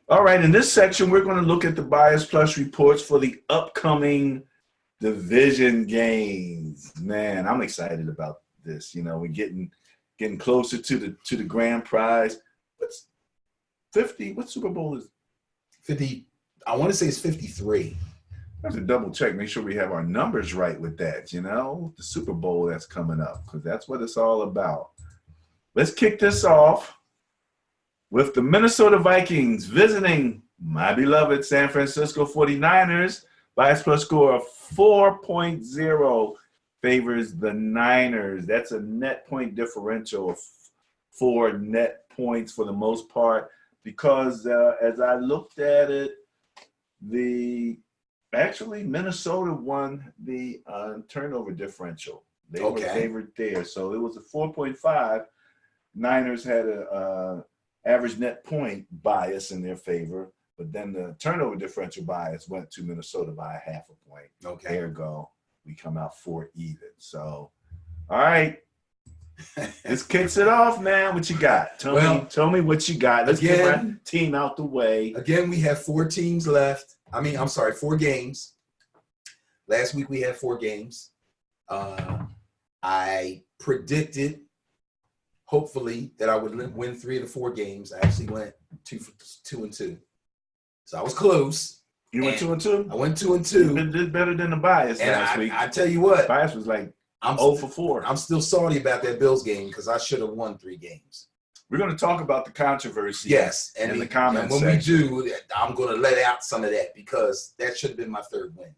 All right, in this section, we're going to look at the Bias Plus reports for the upcoming division games. Man, I'm excited about this. You know, we're getting closer to the grand prize. What's 50? What Super Bowl is 50? I want to say it's 53. I have to double check, make sure we have our numbers right with that. You know, the Super Bowl that's coming up, because that's what it's all about. Let's kick this off with the Minnesota Vikings visiting my beloved San Francisco 49ers. Bias Plus score of 4.0 favors the Niners. That's a net point differential of 4 net points for the most part, because as I looked at it, actually Minnesota won the turnover differential. They were favored there. So it was a 4.5. Niners had a average net point bias in their favor, but then the turnover differential bias went to Minnesota by a half a point. Okay. Ergo, we come out 4 even. So, all right. This kicks it off, man. What you got? Tell me what you got. Let's get my team out the way. Again, we have 4 teams left. I'm sorry, 4 games. Last week we had 4 games. I predicted, hopefully, that I would win 3 of the 4 games. I actually went 2-2. So I was close. You went 2-2? I went 2-2. You did better than the bias last week. I tell you what. Bias was like 0 for 4. I'm still salty about that Bills game because I should have won 3 games. We're going to talk about the controversy. Yes, in the comments. And when we do, I'm going to let out some of that because that should have been my 3rd win.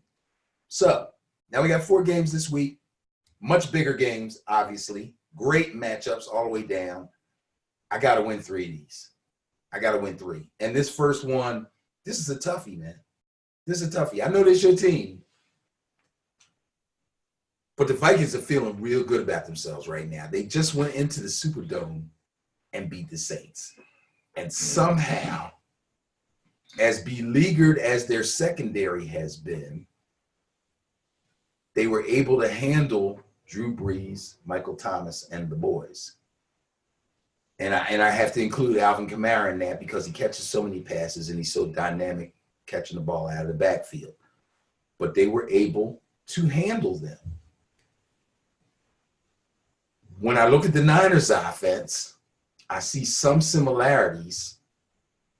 So now we got 4 games this week. Much bigger games, obviously. Great matchups all the way down. I got to win 3 of these. I got to win 3. And this first one, this is a toughie, man. This is a toughie. I know this is your team. But the Vikings are feeling real good about themselves right now. They just went into the Superdome and beat the Saints. And somehow, as beleaguered as their secondary has been, they were able to handle Drew Brees, Michael Thomas, and the boys. And I have to include Alvin Kamara in that because he catches so many passes and he's so dynamic catching the ball out of the backfield. But they were able to handle them. When I look at the Niners offense, I see some similarities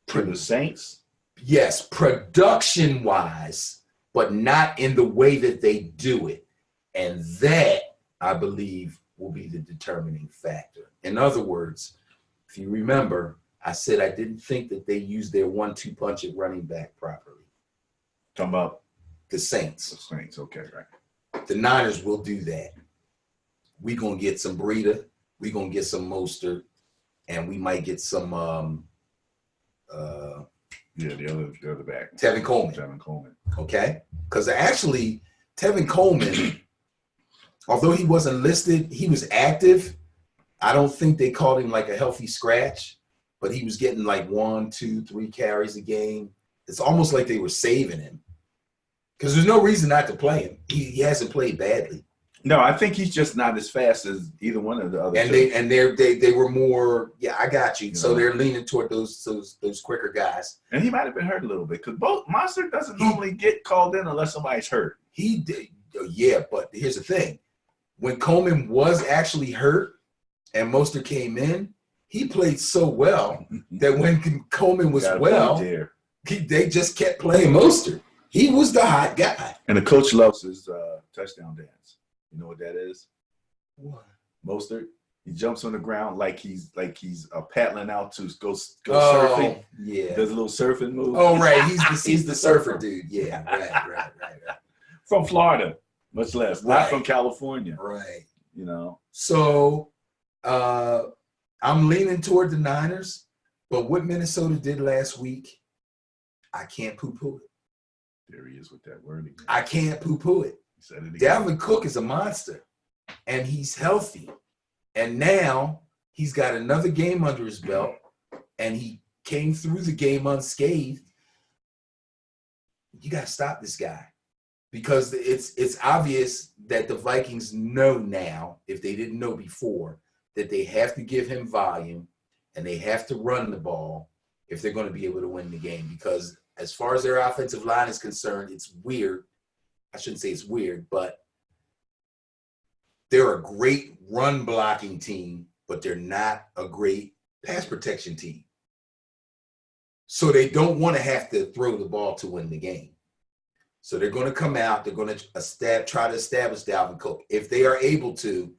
to the Saints. Yes, production-wise, but not in the way that they do it. And that, I believe, will be the determining factor. In other words, if you remember, I said I didn't think that they used their 1-2 punch at running back properly. Talking about the Saints. The Saints, okay, right. The Niners will do that. We're going to get some Breida. We're going to get some Mostert. And we might get some the other back. Tevin Coleman. Okay? Because actually, Tevin Coleman, although he wasn't listed, he was active. I don't think they called him like a healthy scratch, but he was getting like 1, 2, 3 carries a game. It's almost like they were saving him. Because there's no reason not to play him. He hasn't played badly. No, I think he's just not as fast as either one of the other. And they were more. Yeah, I got you. So they're leaning toward those quicker guys. And he might have been hurt a little bit because Monster doesn't normally get called in unless somebody's hurt. He did, yeah. But here's the thing: when Coleman was actually hurt and Mostert came in, he played so well that when Coleman was they just kept playing Mostert. He was the hot guy. And the coach loves his touchdown dance. You know what that is? What? Mostert. He jumps on the ground like he's paddling out to go surfing. Yeah. Does a little surfing move. Oh, right. He's the surfer dude. Yeah. Right. From Florida, much less. Not from California. Right. You know. So I'm leaning toward the Niners, but what Minnesota did last week, I can't poo-poo it. There he is with that word again. I can't poo-poo it. Dalvin Cook is a monster, and he's healthy. And now he's got another game under his belt, and he came through the game unscathed. You got to stop this guy because it's obvious that the Vikings know now, if they didn't know before, that they have to give him volume and they have to run the ball if they're going to be able to win the game, because as far as their offensive line is concerned, it's weird. I shouldn't say it's weird, but they're a great run blocking team, but they're not a great pass protection team. So they don't want to have to throw the ball to win the game. So they're going to come out. They're going to try to establish Dalvin Cook. If they are able to,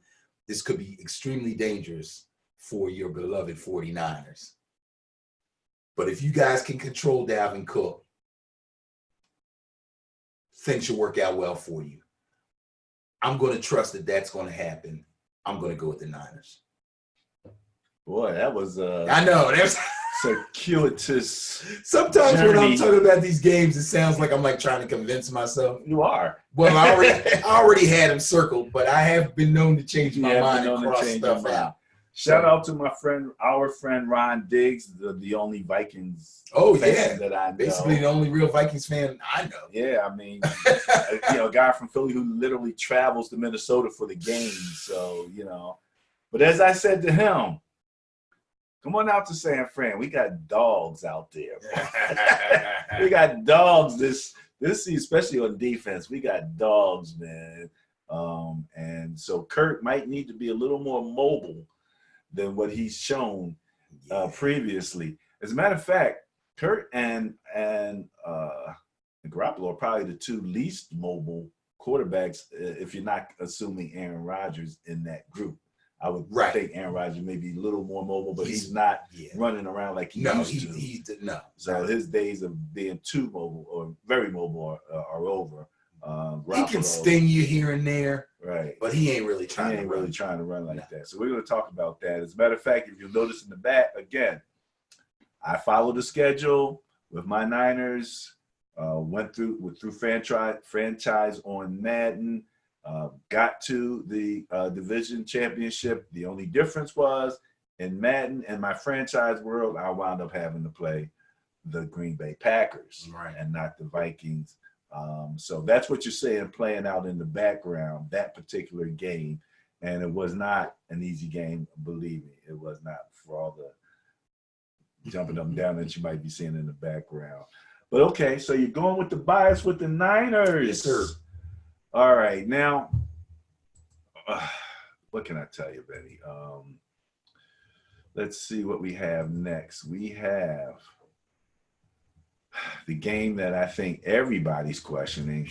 this could be extremely dangerous for your beloved 49ers. But if you guys can control Dalvin Cook, things should work out well for you. I'm going to trust that that's going to happen. I'm going to go with the Niners. Boy, that was I know. That's circuitous. Sometimes journey. when I'm talking about these games, it sounds like I'm like trying to convince myself. You are. Well, I already had them circled, but I have been known to change my mind and cross stuff out. Shout out to our friend Ron Diggs, the only Vikings fan that I know. Basically the only real Vikings fan I know. Yeah, I mean, a guy from Philly who literally travels to Minnesota for the games. So, but as I said to him, come on out to San Fran. We got dogs out there. We got dogs this season, especially on defense. We got dogs, man. And so Kurt might need to be a little more mobile than what he's shown previously. As a matter of fact, Kurt and Garoppolo are probably the two least mobile quarterbacks, if you're not assuming Aaron Rodgers in that group. I would think Aaron Rodgers may be a little more mobile, but he's not running around like he used to. No. So his days of being too mobile or very mobile are over. He can sting you here and there, right? But he ain't really trying to run like that. So we're going to talk about that. As a matter of fact, if you'll notice in the back again, I follow the schedule with my Niners. Went through franchise on Madden. Got to the division championship. The only difference was in Madden and my franchise world, I wound up having to play the Green Bay Packers and not the Vikings. So that's what you're saying playing out in the background, that particular game. And it was not an easy game, believe me. It was not, for all the jumping up and down that you might be seeing in the background. But okay, so you're going with the bias with the Niners. Yes, sir. All right, now, what can I tell you, Benny? Let's see what we have next. We have the game that I think everybody's questioning,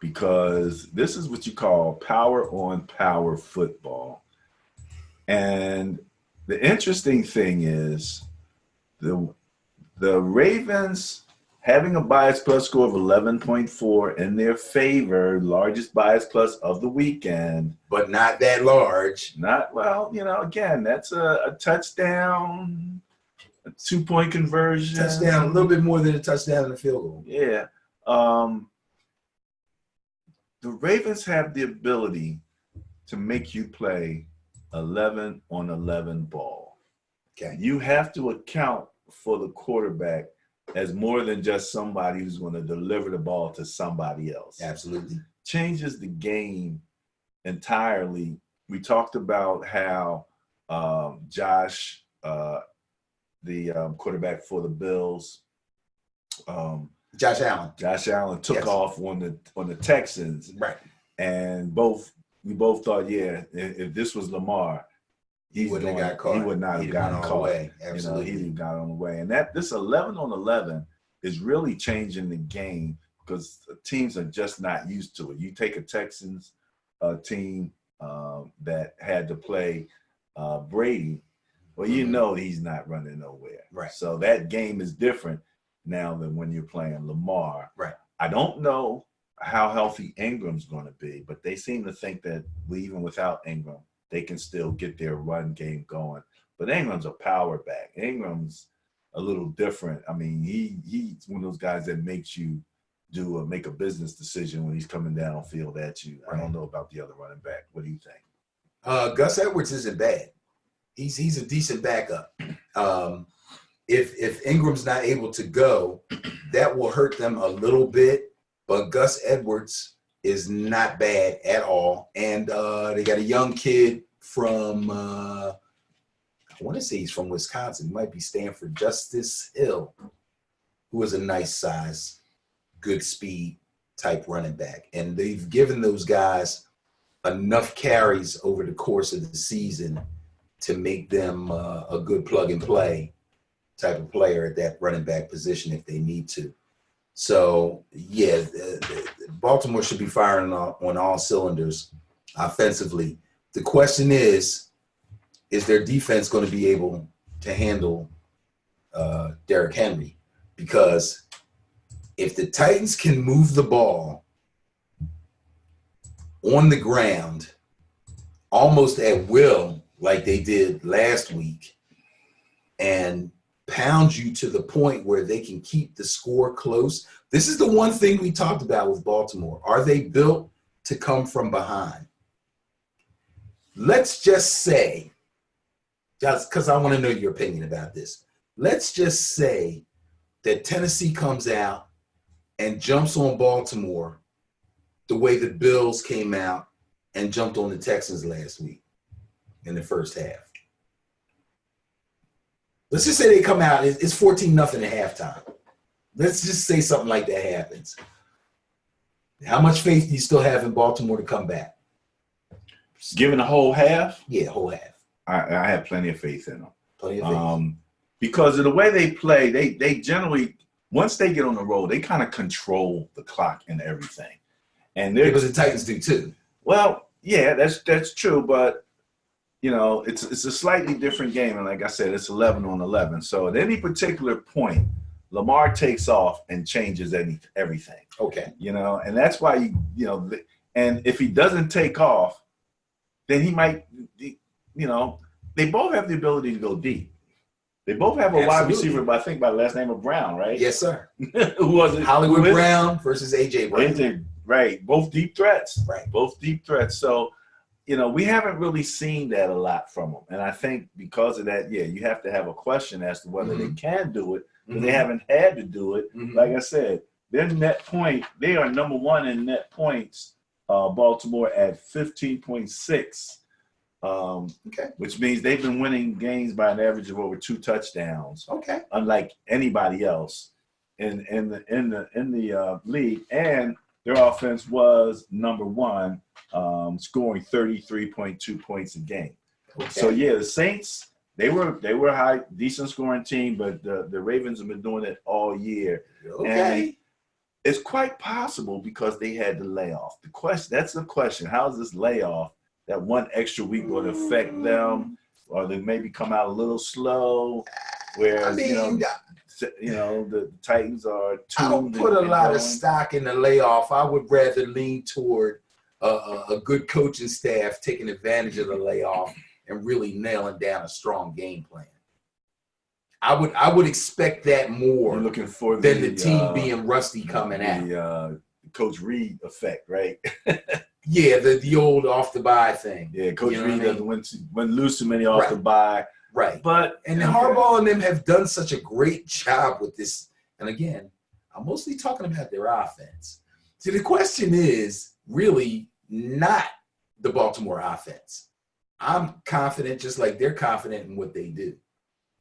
because this is what you call power on power football. And the interesting thing is the Ravens having a bias plus score of 11.4 in their favor, largest bias plus of the weekend. But not that large. Again, that's a touchdown, a 2-point conversion. Touchdown, a little bit more than a touchdown and a field goal. Yeah. The Ravens have the ability to make you play 11 on 11 ball. Okay. You have to account for the quarterback as more than just somebody who's going to deliver the ball to somebody else. Absolutely. Changes the game entirely. We talked about how Josh, the quarterback for the Bills, Josh Allen took off on the Texans. Right. And we both thought, if this was Lamar, he would not have gotten caught. Absolutely. He got on the way. And this 11 on 11 is really changing the game, because teams are just not used to it. You take a Texans team that had to play Brady, well, you know he's not running nowhere. Right. So that game is different now than when you're playing Lamar. Right. I don't know how healthy Ingram's going to be, but they seem to think that even without Ingram, they can still get their run game going. But Ingram's a power back. Ingram's a little different. I mean, he's one of those guys that makes you make a business decision when he's coming downfield at you. Right. I don't know about the other running back. What do you think? Gus Edwards isn't bad. He's a decent backup. If Ingram's not able to go, that will hurt them a little bit. But Gus Edwards is not bad at all. And they got a young kid from I want to say he's from Wisconsin. He might be Stanford. Justice Hill, who is a nice size, good speed type running back. And they've given those guys enough carries over the course of the season to make them a good plug and play type of player at that running back position if they need to. So, yeah, Baltimore should be firing on all cylinders offensively. The question is their defense going to be able to handle Derrick Henry? Because if the Titans can move the ball on the ground almost at will, like they did last week, and pound you to the point where they can keep the score close. This is the one thing we talked about with Baltimore. Are they built to come from behind? Let's just say, just because I want to know your opinion about this, let's just say that Tennessee comes out and jumps on Baltimore the way the Bills came out and jumped on the Texans last week in the first half. Let's just say they come out, it's 14-0 at halftime. Let's just say something like that happens. How much faith do you still have in Baltimore to come back? Given the whole half? Yeah, whole half. I have plenty of faith in them. Plenty of faith. Because of the way they play, they generally, once they get on the road, they kind of control the clock and everything. And because the Titans do too. Well, yeah, that's true, but you know, it's a slightly different game, and like I said, it's 11-on-11. So at any particular point, Lamar takes off and changes everything. Okay. You know, and that's why and if he doesn't take off, then he might, you know, they both have the ability to go deep. They both have a wide receiver, but I think by the last name of Brown, right? Yes, sir. Who was it? Hollywood Brown versus AJ Brown. AJ, right. Both deep threats. Right. Both deep threats. So, you know, we haven't really seen that a lot from them. And I think because of that, yeah, you have to have a question as to whether they can do it, because they haven't had to do it. Like I said, their net point, they are number one in net points, Baltimore at 15.6. Which means they've been winning games by an average of over 2 touchdowns. Okay. Unlike anybody else in the league. And their offense was number one, scoring 33.2 points a game. Okay. So yeah, the Saints, they were high, decent scoring team, but the Ravens have been doing it all year. Okay. And it's quite possible because they had the layoff. That's the question. How is this layoff, that one extra week, going to affect them? Or they maybe come out a little slow, whereas the Titans are tuned. I don't put a lot of stock in the layoff. I would rather lean toward a good coaching staff taking advantage of the layoff and really nailing down a strong game plan. I would expect that more than the team being rusty coming out. The Coach Reed effect, right? Yeah, the old off the bye thing. Yeah, Coach Reed doesn't win lose too many off the bye. Right. But Harbaugh and them have done such a great job with this. And again, I'm mostly talking about their offense. See, the question is really not the Baltimore offense. I'm confident, just like they're confident in what they do.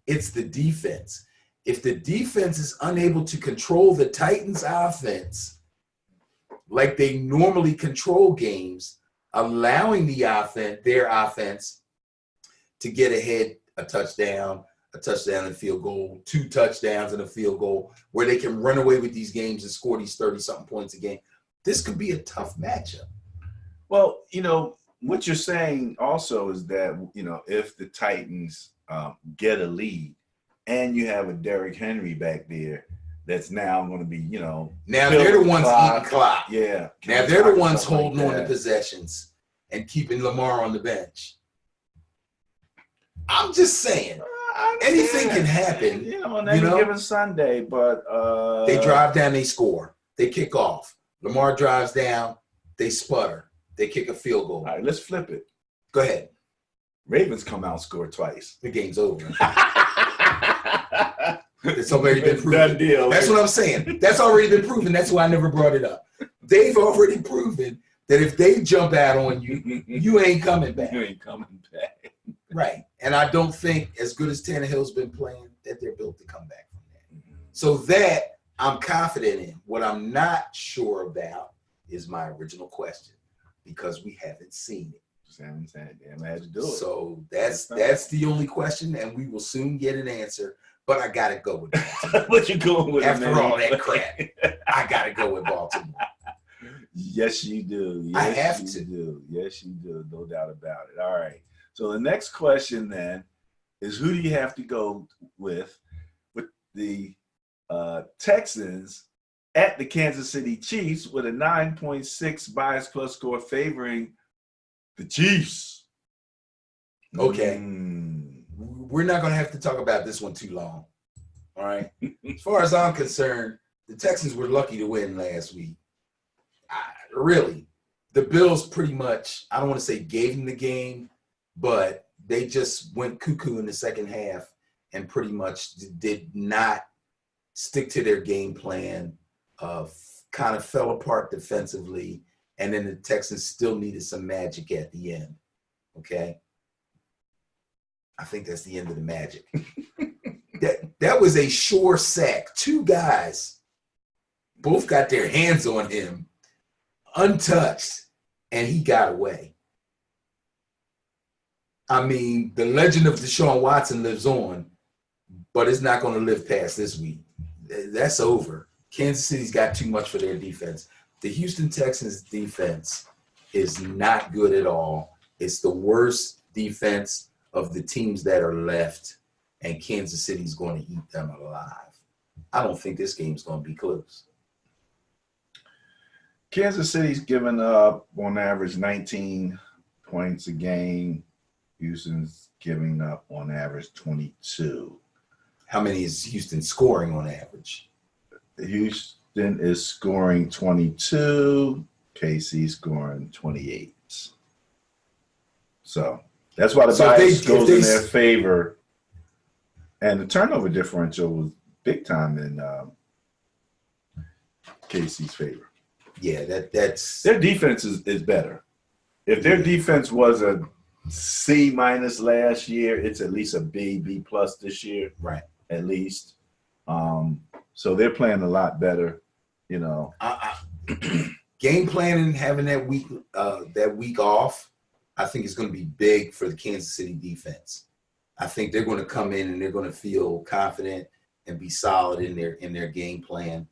It's the defense. If the defense is unable to control the Titans' offense like they normally control games, allowing their offense to get ahead a touchdown and a field goal, 2 touchdowns and a field goal, where they can run away with these games and score these 30-something points a game, this could be a tough matchup. Well, what you're saying also is that, if the Titans get a lead and you have a Derrick Henry back there, that's now going to be, now they're the ones eating clock. Yeah. Now they're the ones holding on to possessions and keeping Lamar on the bench. I'm just saying, anything can happen. On any given Sunday, but they drive down, they score, they kick off. Lamar drives down, they sputter, they kick a field goal. All right, let's flip it. Go ahead. Ravens come out and score twice. The game's over. It's already been proven. Done deal. That's what I'm saying. That's already been proven. That's why I never brought it up. They've already proven that if they jump out on you, you ain't coming back. You ain't coming back. Right. And I don't think, as good as Tannehill's been playing, that they're built to come back from that. So that I'm confident in. What I'm not sure about is my original question, because we haven't seen it. Just haven't said it. I had to do it. So that's the only question, and we will soon get an answer. But I gotta go with Baltimore. What you going with? After all that crap, I gotta go with Baltimore. Yes, you do. Yes, I have you to. do. Yes, you do. No doubt about it. All right. So the next question then is, who do you have to go with the Texans at the Kansas City Chiefs with a 9.6 bias plus score favoring the Chiefs? Okay. We're not going to have to talk about this one too long. All right. As far as I'm concerned, the Texans were lucky to win last week. Really, the Bills pretty much, I don't want to say gave them the game, but they just went cuckoo in the second half and pretty much did not stick to their game plan, kind of fell apart defensively, and then the Texans still needed some magic at the end. Okay. I think that's the end of the magic. that was a sure sack. Two guys both got their hands on him, untouched, and he got away. I mean, the legend of Deshaun Watson lives on, but it's not going to live past this week. That's over. Kansas City's got too much for their defense. The Houston Texans defense is not good at all. It's the worst defense of the teams that are left, and Kansas City's going to eat them alive. I don't think this game's going to be close. Kansas City's given up on average 19 points a game. Houston's giving up on average 22. How many is Houston scoring on average? Houston is scoring 22. KC scoring 28. So that's why the bias goes in their favor. And the turnover differential was big time in KC's favor. Yeah, that's their defense is better. If their defense was a C- last year, it's at least a B plus this year, right? At least. So they're playing a lot better, you know. Game planning, having that week off, I think is going to be big for the Kansas City defense. I think they're going to come in and they're going to feel confident and be solid in their game plan.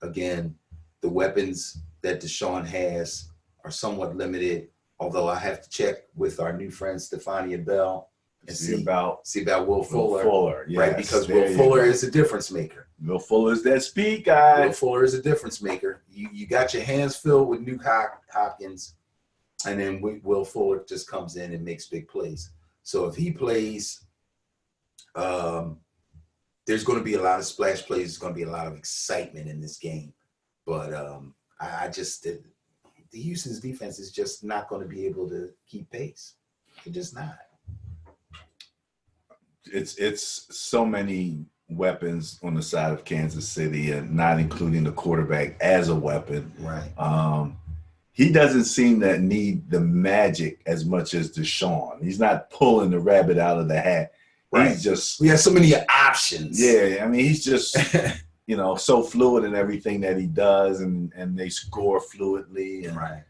Again, the weapons that Deshaun has are somewhat limited, although I have to check with our new friend Stephania Bell and see about Will Fuller, yes, right? Because Will Fuller is a difference maker. Will Fuller is that speed guy. Will Fuller is a difference maker. You got your hands filled with Nuke Hopkins, and then Will Fuller just comes in and makes big plays. So if he plays, there's going to be a lot of splash plays. There's going to be a lot of excitement in this game. But the Houston's defense is just not going to be able to keep pace. They're just not. It's so many weapons on the side of Kansas City, and not including the quarterback as a weapon. Right. He doesn't seem to need the magic as much as Deshaun. He's not pulling the rabbit out of the hat. Right. He's just, we have so many options. Yeah, I mean, he's just so fluid in everything that he does, and they score fluidly, and right.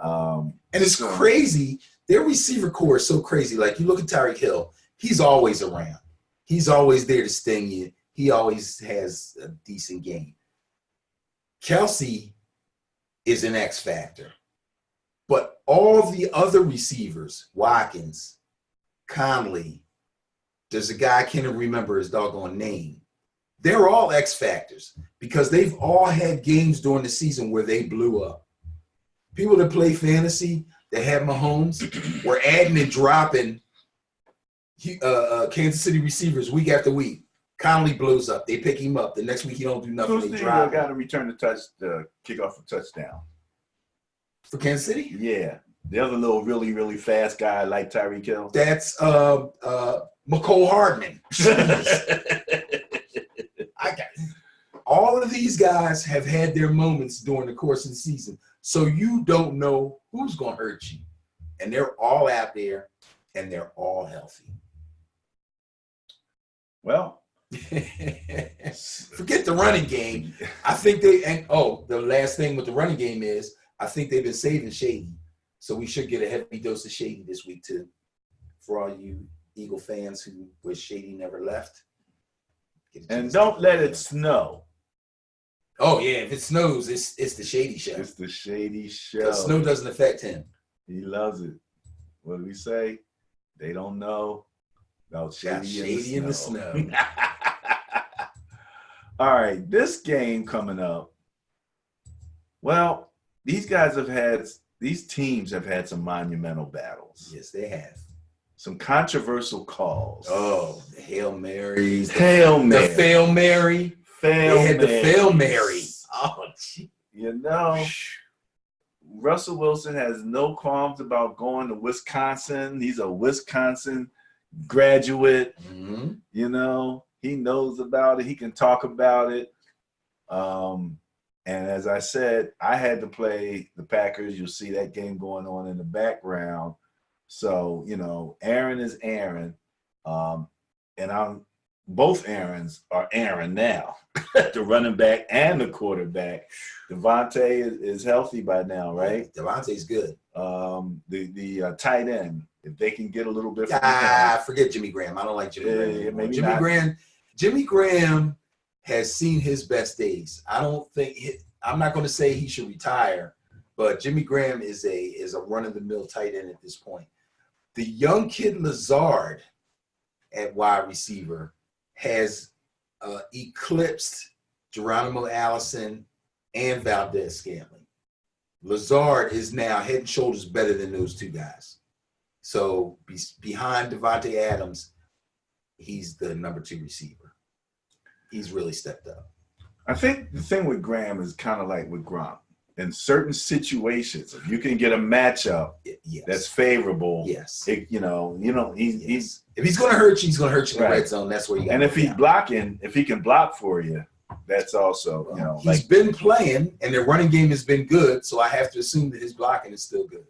And it's crazy. Their receiver core is so crazy. Like, you look at Tyreek Hill, he's always around. He's always there to sting you. He always has a decent game. Kelsey is an X factor. But all the other receivers, Watkins, Conley, there's a guy I can't even remember his doggone name. They're all X factors because they've all had games during the season where they blew up. People that play fantasy that have Mahomes were adding and dropping Kansas City receivers week after week. Conley blows up. They pick him up. The next week he don't do nothing. Who's the guy to return the kickoff a touchdown for Kansas City? Yeah, the other little really, really fast guy like Tyreek Hill. That's McCole Hardman. All of these guys have had their moments during the course of the season, so you don't know who's going to hurt you, and they're all out there. and they're all healthy. Well, forget the running game. I think the last thing with the running game is I think they've been saving Shady. So we should get a heavy dose of Shady this week too. For all you Eagle fans who wish Shady never left. And don't let it snow. Oh yeah, if it snows, it's the Shady show. It's the Shady show. Because snow doesn't affect him. He loves it. What do we say? They don't know about Shady in the snow. All right, this game coming up. Well, these teams have had some monumental battles. Yes, they have. Some controversial calls. Oh, the Hail Marys. Hail Mary. The Fail Mary. They had the Fail Mary. Oh, gee. You know, Russell Wilson has no qualms about going to Wisconsin. He's a Wisconsin graduate. Mm-hmm. You know, he knows about it. He can talk about it. And as I said, I had to play the Packers. You'll see that game going on in the background. So, you know, Aaron is Aaron. And both Aarons are Aaron now, the running back and the quarterback. Devontae is healthy by now, right? Yeah, Devontae's good. The tight end, if they can get a little bit from forget Jimmy Graham. I don't like Jimmy Graham. Jimmy Maybe Graham has seen his best days. I'm not going to say he should retire, but Jimmy Graham is a run-of-the-mill tight end at this point. The young kid Lazard at wide receiver has eclipsed Geronimo Allison and Valdez-Scantling. Lazard is now head and shoulders better than those two guys. So behind Devontae Adams, he's the number 2 receiver. He's really stepped up. I think the thing with Graham is kind of like with Gronk. In certain situations, if you can get a matchup that's favorable, yes, he's if he's going to hurt you, he's going to hurt you in the red zone. That's where you got. And if he's blocking, if he can block for you, that's also he's been playing, and their running game has been good. So I have to assume that his blocking is still good.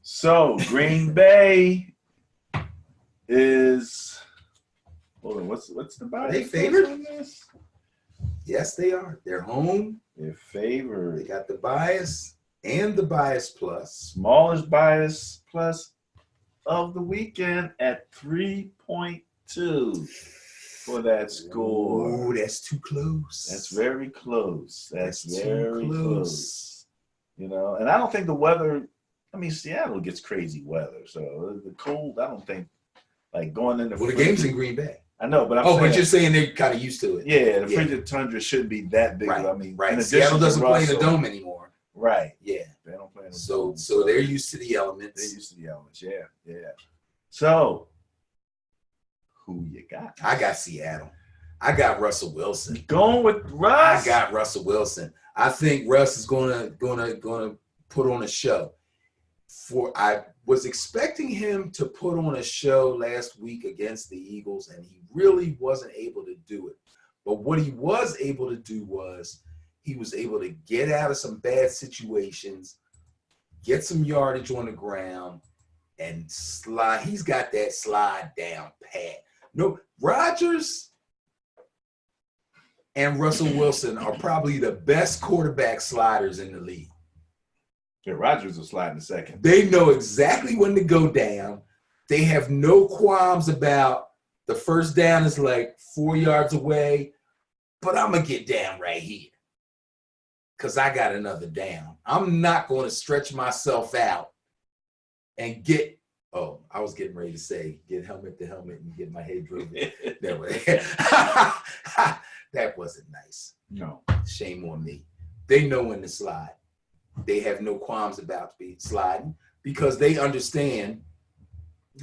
So Green Bay is. Hold on, what's the bias? Are they favored? Yes, they are. They're home. They're favored. They got the bias and the bias plus. Smallest bias plus of the weekend at 3.2 for that score. Oh, that's too close. That's very close. That's very too close. You know, and I don't think the weather. I mean, Seattle gets crazy weather, so the cold. I don't think like going in the. Well, the game's in Green Bay. I know, but but you're saying they're kind of used to it. Yeah, the frigid tundra shouldn't be that big. Right. I mean, right. Seattle doesn't play in the dome anymore. Right. Yeah. They don't play in the dome. So they're used to the elements. They're used to the elements. Yeah. Yeah. So, who you got? I got Seattle. I got Russell Wilson. Going with Russ. I got Russell Wilson. I think Russ is gonna put on a show. I was expecting him to put on a show last week against the Eagles, and he really wasn't able to do it. But what he was able to do was he was able to get out of some bad situations, get some yardage on the ground, and slide. He's got that slide down pat. No, Rodgers and Russell Wilson are probably the best quarterback sliders in the league. Yeah, Rodgers will slide in a second. They know exactly when to go down. They have no qualms about the first down is like 4 yards away, but I'm going to get down right here because I got another down. I'm not going to stretch myself out and get – I was getting ready to say get helmet to helmet and get my head driven. That wasn't nice. No. Shame on me. They know when to slide. They have no qualms about sliding because they understand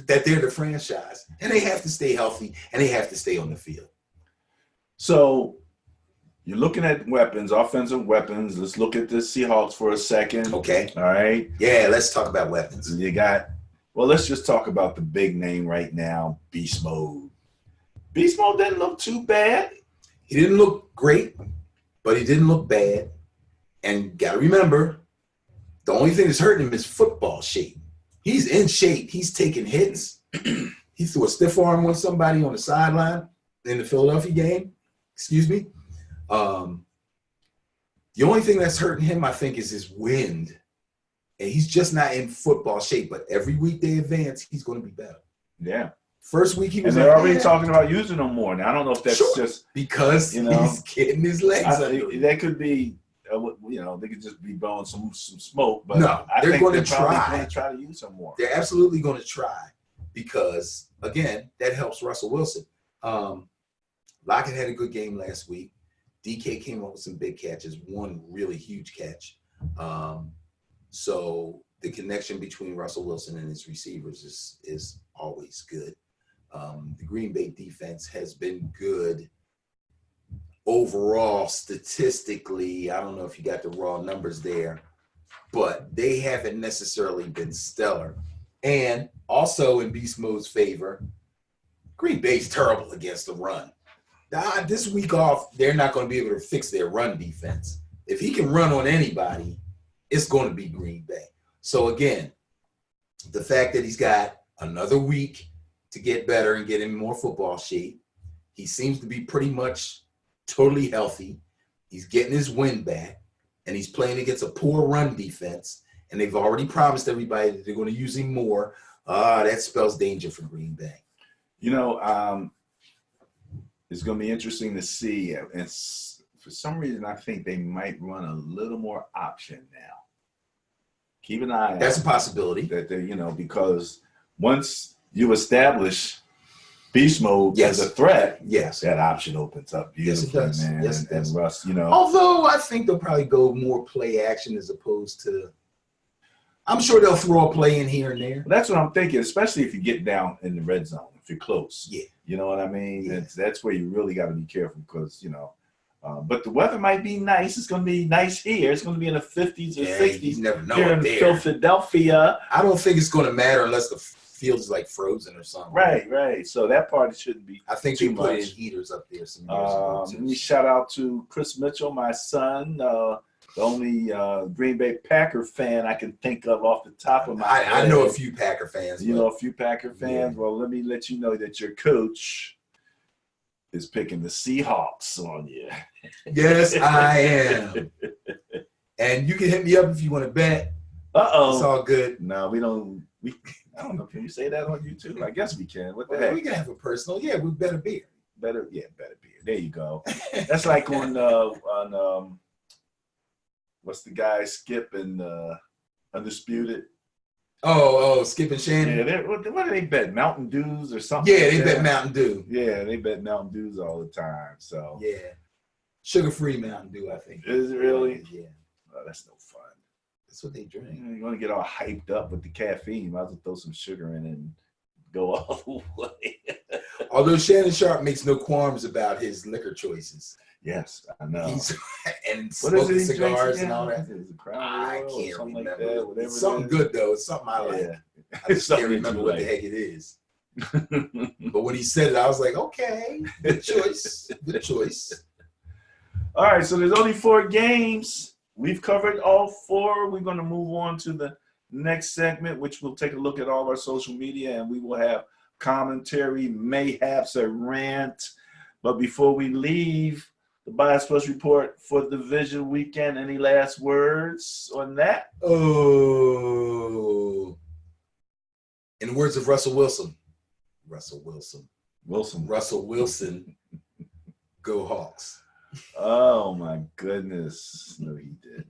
that they're the franchise and they have to stay healthy and they have to stay on the field. So you're looking at weapons, offensive weapons. Let's look at the Seahawks for a second. Okay. All right. Yeah, let's talk about weapons. Let's just talk about the big name right now, Beast Mode. Beast Mode didn't look too bad. He didn't look great, but he didn't look bad. And got to remember, the only thing that's hurting him is football shape. He's in shape. He's taking hits. He threw a stiff arm on somebody on the sideline in the Philadelphia game. Excuse me. The only thing that's hurting him, I think, is his wind. And he's just not in football shape. But every week they advance, he's going to be better. Yeah. First week he was. And they're already talking about using him more. Now I don't know if that's just because he's getting his legs under him. That could be. They could just be blowing some smoke. But no, they're going to try. Going to try to use him more. They're absolutely going to try because again, that helps Russell Wilson. Lockett had a good game last week. DK came up with some big catches, one really huge catch. So the connection between Russell Wilson and his receivers is always good. The Green Bay defense has been good overall statistically. I don't know if you got the raw numbers there, but they haven't necessarily been stellar. And also in Beast Mode's favor, Green Bay's terrible against the run. This week off, they're not going to be able to fix their run defense. If he can run on anybody, it's going to be Green Bay. So again, the fact that he's got another week to get better and get in more football shape, he seems to be pretty much totally healthy. He's getting his wind back, and he's playing against a poor run defense, and they've already promised everybody that they're going to use him more. That spells danger for Green Bay. It's going to be interesting to see. And for some reason, I think they might run a little more option now. Keep an eye out. That's a possibility. That they, because once you establish Beast Mode as a threat, that option opens up beautifully, yes, it does. man. Yes, it does. And Russ, Although I think they'll probably go more play action as opposed to. I'm sure they'll throw a play in here and there. That's what I'm thinking, especially if you get down in the red zone, if you're close. Yeah. You know what I mean? Yeah. That's where you really got to be careful because, but the weather might be nice. It's going to be nice here. It's going to be in the 50s or 60s. You never know here in Philadelphia. I don't think it's going to matter unless the field is like frozen or something. Right. So that part shouldn't be. I think they put in heaters up there some years ago. Let me shout out to Chris Mitchell, my son, the only Green Bay Packer fan I can think of off the top of my head. I know a few Packer fans. You know a few Packer fans? Yeah. Well, let me let you know that your coach is picking the Seahawks on you. Yes, I am. And you can hit me up if you want to bet. Uh-oh. It's all good. No, we don't. I don't know. Can you say that on YouTube? I guess we can. What the heck? We can have a personal. Yeah, with better beer. Better beer. There you go. That's like on what's the guy Skip and Undisputed? Oh, Skip and Shannon. Yeah, what do they bet? Mountain Dews or something? Yeah, they bet Mountain Dew. Yeah, they bet Mountain Dews all the time. So yeah, sugar-free Mountain Dew, I think. Is it really? Yeah. Oh, that's no fun. That's what they drink. You want to get all hyped up with the caffeine? Might as well throw some sugar in and go all the way. Although Shannon Sharp makes no qualms about his liquor choices. Yes, I know. And smoking cigars and all that. I can't remember. Like It's something good though. It's something I like. Yeah. I just can't remember what the heck it is. But when he said it, I was like, okay, good choice. Good choice. All right, so there's only 4 games. We've covered all 4. We're going to move on to the next segment, which we'll take a look at all our social media, and we will have commentary, mayhaps a rant. But before we leave, the Bias Plus report for Division Weekend. Any last words on that? Oh, in the words of Russell Wilson, go Hawks. Oh my goodness! No, he didn't.